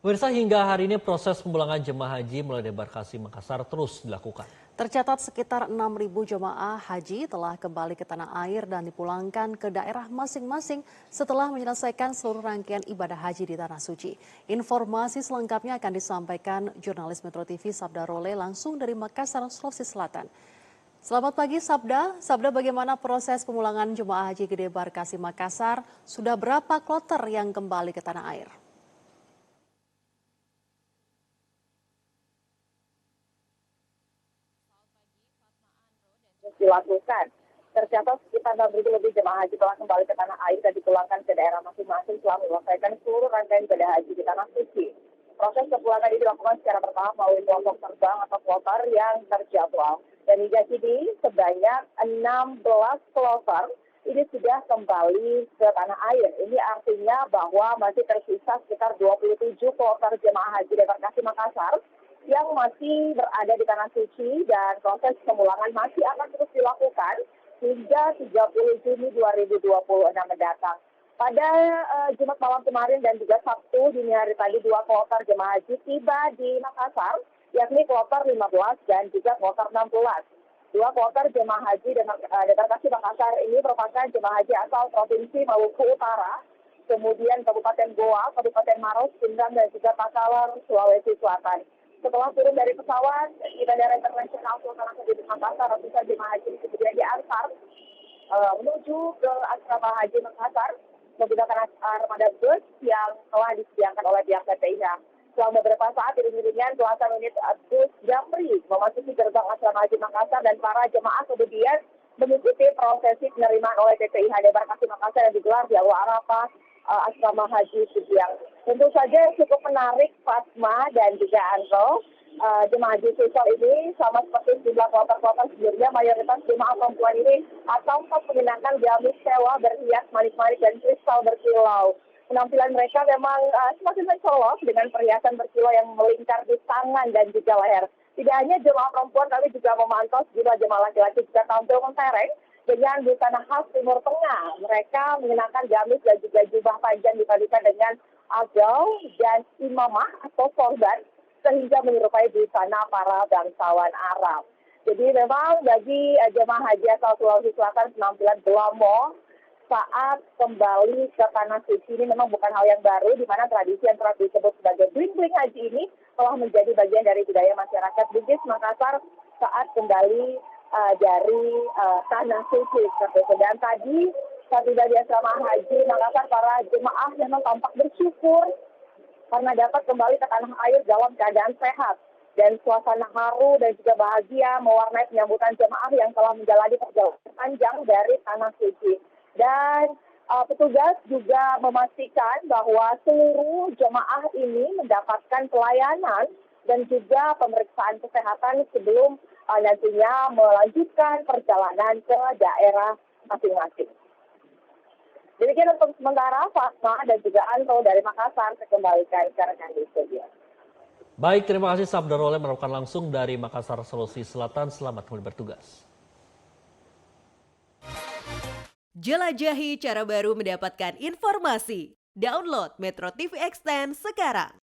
Pemirsa, hingga hari ini proses pemulangan jemaah haji mulai debarkasi Makassar terus dilakukan. Tercatat sekitar 6.000 jemaah haji telah kembali ke tanah air dan dipulangkan ke daerah masing-masing setelah menyelesaikan seluruh rangkaian ibadah haji di Tanah Suci. Informasi selengkapnya akan disampaikan jurnalis Metro TV Sabda Role langsung dari Makassar, Sulawesi Selatan. Selamat pagi Sabda. Sabda, bagaimana proses pemulangan jemaah haji Gede Barkasi Makassar? Sudah berapa kloter yang kembali ke tanah air? Dilakukan. Tercatat sekitar 6.000 lebih jemaah haji telah kembali ke tanah air dan dipulangkan ke daerah masing-masing setelah menyelesaikan seluruh rangkaian ibadah haji di Tanah Suci. Proses kepulangan ini dilakukan secara bertahap melalui kelompok terbang atau kloter yang terjadwal. Dan hingga kini sebanyak 16 kloter ini sudah kembali ke tanah air. Ini artinya bahwa masih tersisa sekitar 27 kloter jemaah haji debarkasi Makassar yang masih berada di Tanah Suci, dan proses pemulangan masih akan terus dilakukan hingga 30 Juni 2026 mendatang. Pada Jumat malam kemarin dan juga Sabtu dini hari tadi, 2 kloter jemaah haji tiba di Makassar, yakni kloter 15 dan juga kloter 16. 2 kloter jemaah haji debarkasi Makassar ini merupakan jemaah haji asal Provinsi Maluku Utara, kemudian Kabupaten Goa, Kabupaten Maros, Pindang, dan juga Takalar, Sulawesi Selatan. Setelah turun dari pesawat di Bandara Internasional Sultan Hasanuddin Makassar, ratusan jemaah haji kemudian diantar menuju ke asrama haji Makassar menggunakan armada bus yang telah disediakan oleh pihak PPIH. Selama beberapa saat iring-iringan belasan unit bus Damri memasuki gerbang asrama haji Makassar, dan para jemaah kemudian mengikuti prosesi penerimaan oleh PPIH Debarkasi Makassar yang digelar di Aula Arafah asrama haji Sudiang. Tentu saja cukup menarik Fatma dan juga Anto. Jemaah haji sosial ini sama seperti sejumlah kloter-kloter sebelumnya, mayoritas jemaah perempuan ini atau mengenakan gamis sewa berhias manik-manik dan kristal berkilau. Penampilan mereka memang semakin mencolok dengan perhiasan berkilau yang melingkar di tangan dan juga leher. Tidak hanya jemaah perempuan, kami juga memantau sejumlah jemaah laki-laki juga tampil mentereng dengan busana khas Timur Tengah. Mereka mengenakan gamis dan juga jubah panjang dipadukan dengan agal dan imamah atau sorban, sehingga menyerupai busana para bangsawan Arab. Jadi memang bagi jemaah haji asal Sulawesi Selatan, penampilan glamor saat kembali ke Tanah Suci ini memang bukan hal yang baru, di mana tradisi yang kerap disebut sebagai bling-bling haji ini telah menjadi bagian dari budaya masyarakat Bugis Makassar saat kembali dari Tanah Suci. Dan tadi saat tiba di asrama haji Makassar, para jemaah memang tampak bersyukur karena dapat kembali ke tanah air dalam keadaan sehat, dan suasana haru dan juga bahagia mewarnai penyambutan jemaah yang telah menjalani perjalanan panjang dari Tanah Suci. Dan petugas juga memastikan bahwa seluruh jemaah ini mendapatkan pelayanan dan juga pemeriksaan kesehatan sebelum nantinya melanjutkan perjalanan ke daerah masing-masing. Demikian untuk sementara, Fatma dan juga Anto dari Makassar, saya kembalikan ke rekan di studio. Baik, terima kasih Sabda Role melaporkan langsung dari Makassar, Sulawesi Selatan. Selamat kembali bertugas. Jelajahi cara baru mendapatkan informasi. Download Metro TV Extend sekarang.